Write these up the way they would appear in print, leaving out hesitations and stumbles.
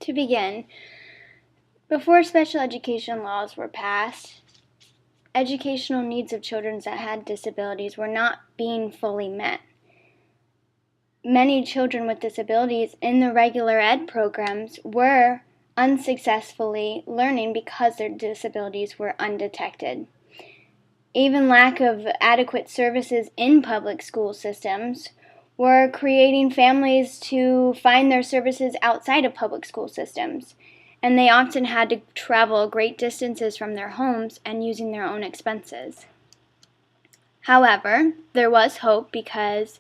To begin, before special education laws were passed, educational needs of children that had disabilities were not being fully met. Many children with disabilities in the regular ed programs were unsuccessfully learning because their disabilities were undetected. Even lack of adequate services in public school systems were creating families to find their services outside of public school systems, and they often had to travel great distances from their homes and using their own expenses. However, there was hope because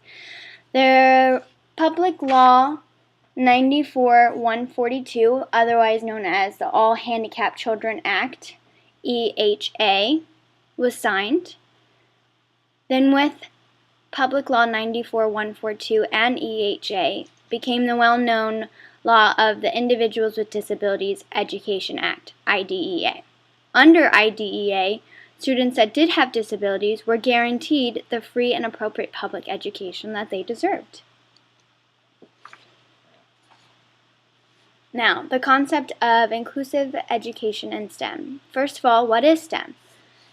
the Public Law 94-142, otherwise known as the All Handicapped Children Act, EHA, was signed. Then with Public Law 94-142 and EHA became the well-known law of the Individuals with Disabilities Education Act, IDEA. Under IDEA, students that did have disabilities were guaranteed the free and appropriate public education that they deserved. Now, the concept of inclusive education in STEM. First of all, what is STEM?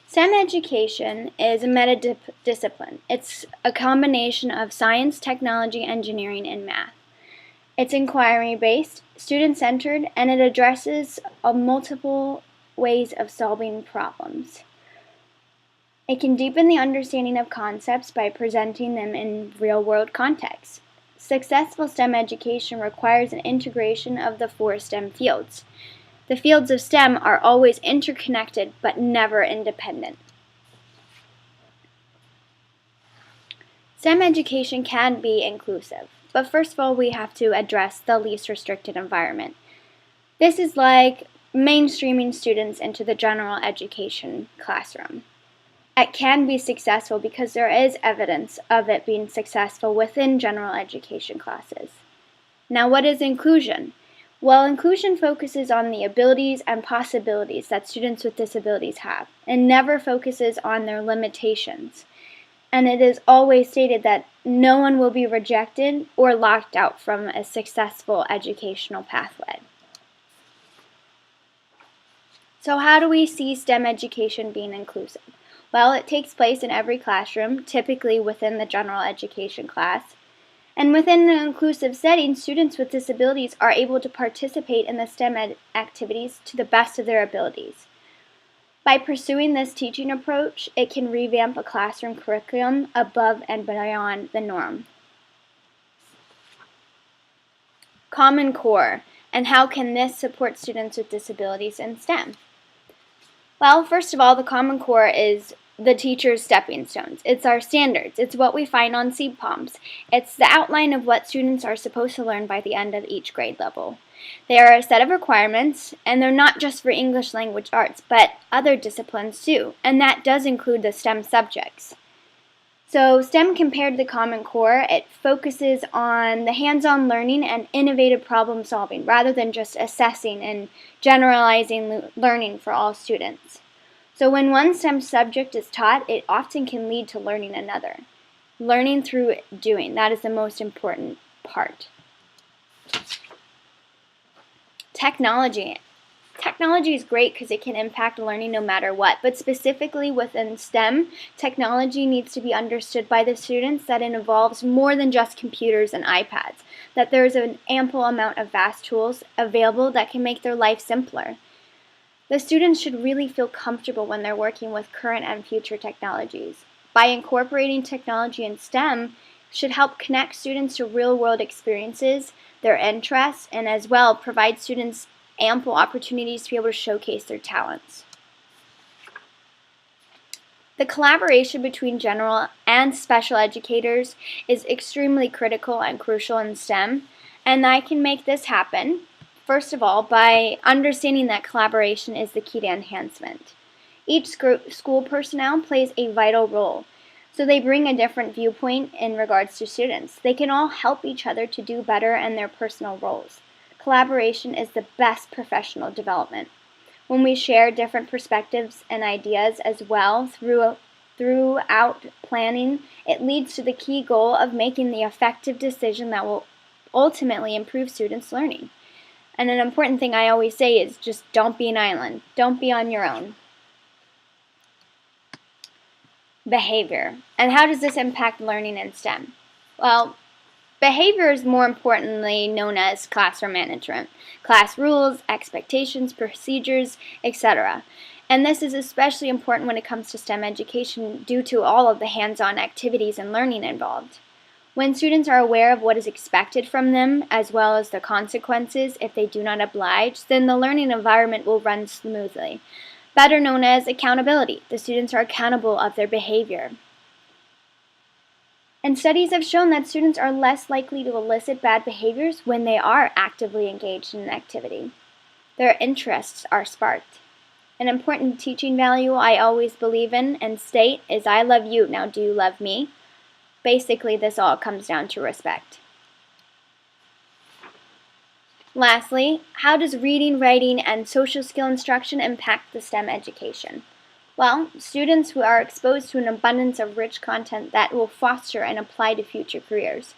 STEM education is a meta-discipline. It's a combination of science, technology, engineering, and math. It's inquiry-based, student-centered, and it addresses multiple ways of solving problems. It can deepen the understanding of concepts by presenting them in real-world contexts. Successful STEM education requires an integration of the 4 STEM fields. The fields of STEM are always interconnected but never independent. STEM education can be inclusive, but first of all we have to address the least restricted environment. This is like mainstreaming students into the general education classroom. It can be successful because there is evidence of it being successful within general education classes. Now, what is inclusion? Well, inclusion focuses on the abilities and possibilities that students with disabilities have, and never focuses on their limitations. And it is always stated that no one will be rejected or locked out from a successful educational pathway. So how do we see STEM education being inclusive? Well, it takes place in every classroom, typically within the general education class. And within an inclusive setting, students with disabilities are able to participate in the STEM activities to the best of their abilities. By pursuing this teaching approach, it can revamp a classroom curriculum above and beyond the norm. Common Core, and how can this support students with disabilities in STEM? Well, first of all, the Common Core is the teacher's stepping stones. It's our standards. It's what we find on seed palms. It's the outline of what students are supposed to learn by the end of each grade level. They are a set of requirements, and they're not just for English language arts, but other disciplines too, and that does include the STEM subjects. So STEM compared to the Common Core, it focuses on the hands-on learning and innovative problem solving rather than just assessing and generalizing learning for all students. So when one STEM subject is taught, it often can lead to learning another. Learning through doing, that is the most important part. Technology. Technology is great because it can impact learning no matter what, but specifically within STEM, technology needs to be understood by the students that it involves more than just computers and iPads, that there's an ample amount of vast tools available that can make their life simpler. The students should really feel comfortable when they're working with current and future technologies. By incorporating technology in STEM, should help connect students to real-world experiences, their interests, and as well provide students ample opportunities to be able to showcase their talents. The collaboration between general and special educators is extremely critical and crucial in STEM, and I can make this happen, first of all, by understanding that collaboration is the key to enhancement. Each school personnel plays a vital role, so they bring a different viewpoint in regards to students. They can all help each other to do better in their personal roles. Collaboration is the best professional development. When we share different perspectives and ideas as well throughout planning, it leads to the key goal of making the effective decision that will ultimately improve students' learning. And an important thing I always say is just don't be an island. Don't be on your own. Behavior. And how does this impact learning in STEM? Well, behavior is more importantly known as classroom management, class rules, expectations, procedures, etc. And this is especially important when it comes to STEM education due to all of the hands-on activities and learning involved. When students are aware of what is expected from them, as well as the consequences if they do not oblige, then the learning environment will run smoothly. Better known as accountability. The students are accountable of their behavior. And studies have shown that students are less likely to elicit bad behaviors when they are actively engaged in an activity. Their interests are sparked. An important teaching value I always believe in and state is I love you, now do you love me? Basically, this all comes down to respect. Lastly, how does reading, writing, and social skill instruction impact the STEM education? Well, students who are exposed to an abundance of rich content that will foster and apply to future careers.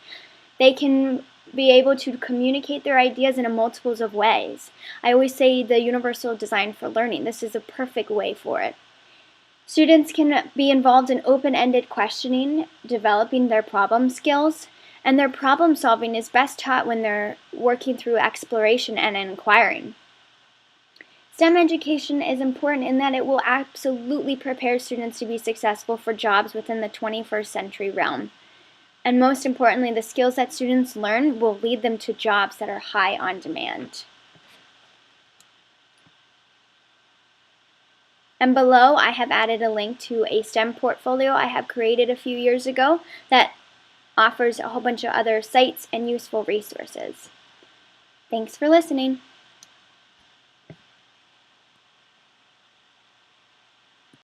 They can be able to communicate their ideas in a multiples of ways. I always say the universal design for learning. This is a perfect way for it. Students can be involved in open-ended questioning, developing their problem skills, and their problem solving is best taught when they're working through exploration and inquiring. STEM education is important in that it will absolutely prepare students to be successful for jobs within the 21st century realm. And most importantly, the skills that students learn will lead them to jobs that are high on demand. And below, I have added a link to a STEM portfolio I have created a few years ago that offers a whole bunch of other sites and useful resources. Thanks for listening.